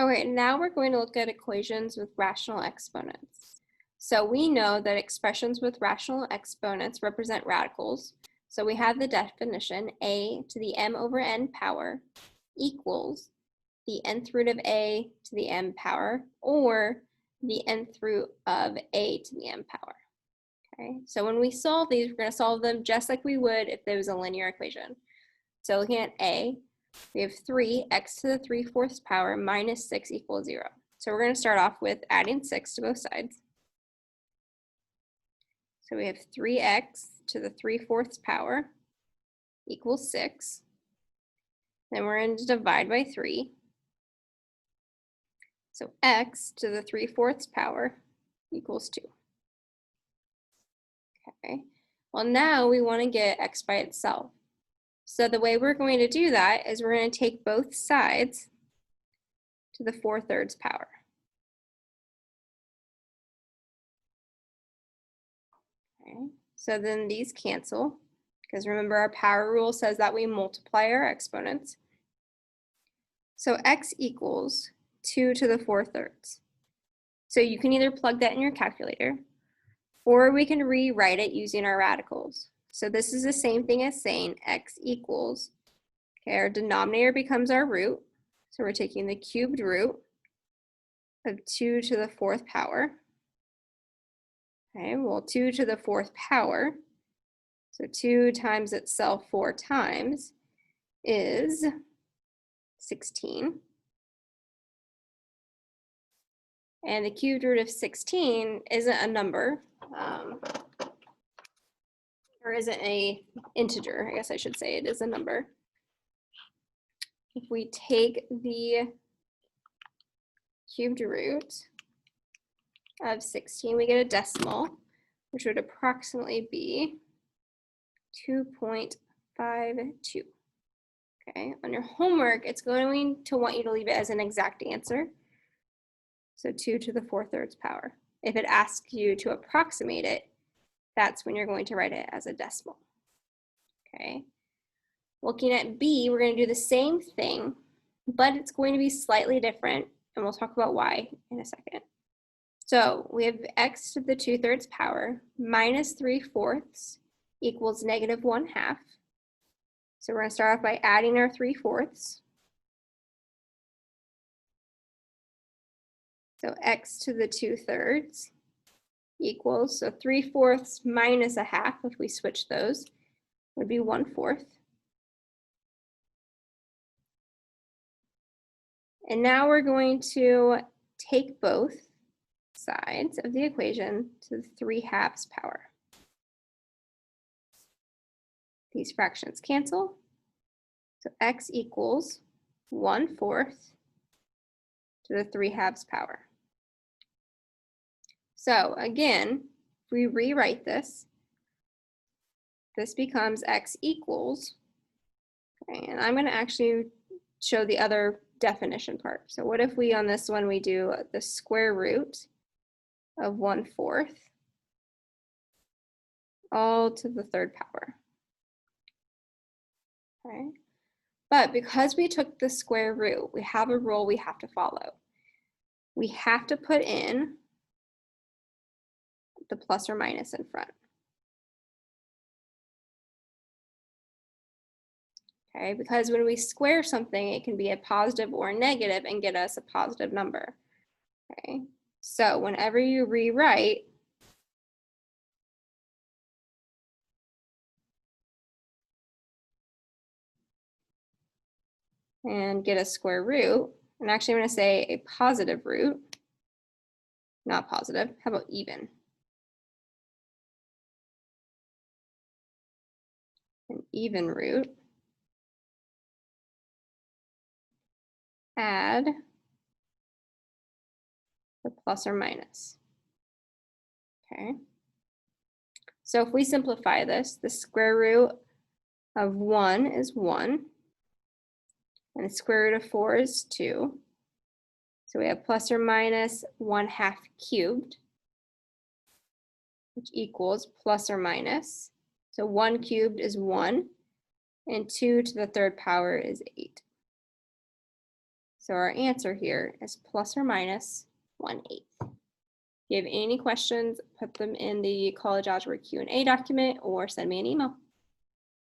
Okay, now we're going to look at equations with rational exponents. So we know that expressions with rational exponents represent radicals. So we have the definition, a to the m over n power equals the nth root of a to the m power, or the nth root of a to the m power. Okay, so when we solve these, we're going to solve them just like we would if there was a linear equation. So looking at a, we have 3x to the 3/4 power minus 6 equals 0. So we're going to start off with adding 6 to both sides. So we have 3x to the 3/4 power equals 6. Then we're going to divide by 3. So x to the 3/4 power equals 2. Okay, well now we want to get x by itself. So the way we're going to do that is we're going to take both sides to the 4/3 power. Okay, so then these cancel, because remember our power rule says that we multiply our exponents. So x equals 2 to the 4/3. So you can either plug that in your calculator, or we can rewrite it using our radicals. So this is the same thing as saying x equals, okay, our denominator becomes our root. So we're taking the cubed root of 2 to the 4th power. Okay, well, 2 to the 4th power, so 2 times itself 4 times, is 16. And the cubed root of 16 isn't a number, or isn't an integer, I guess I should say. It is a number. If we take the cubed root of 16, we get a decimal, which would approximately be 2.52. Okay, on your homework, it's going to want you to leave it as an exact answer. So 2 to the 4/3 power. If it asks you to approximate it, that's when you're going to write it as a decimal. Okay. Looking at B, we're going to do the same thing, but it's going to be slightly different, and we'll talk about why in a second. So we have x to the 2/3 power minus 3/4 equals negative 1/2. So we're going to start off by adding our 3/4. So x to the 2/3 equals, so 3/4 minus 1/2, if we switch those, would be 1/4. And now we're going to take both sides of the equation to the 3/2 power. These fractions cancel. So x equals 1/4 to the 3/2 power. So again, if we rewrite this, this becomes x equals, okay, and I'm going to actually show the other definition part. So what if we, on this one, we do the square root of 1/4 all to the 3rd power. Okay. But because we took the square root, we have a rule we have to follow. We have to put in the plus or minus in front. Okay, because when we square something, it can be a positive or a negative and get us a positive number. Okay, so whenever you rewrite, and get a square root, and actually I'm going to say a positive root, not positive, how about even? An even root, add the plus or minus. Okay, so if we simplify this, the square root of 1 is 1, and the square root of 4 is 2. So we have plus or minus 1/2 cubed, which equals plus or minus. So 1 cubed is 1, and 2 to the 3rd power is 8. So our answer here is plus or minus 1/8. If you have any questions, put them in the College Algebra Q&A document or send me an email.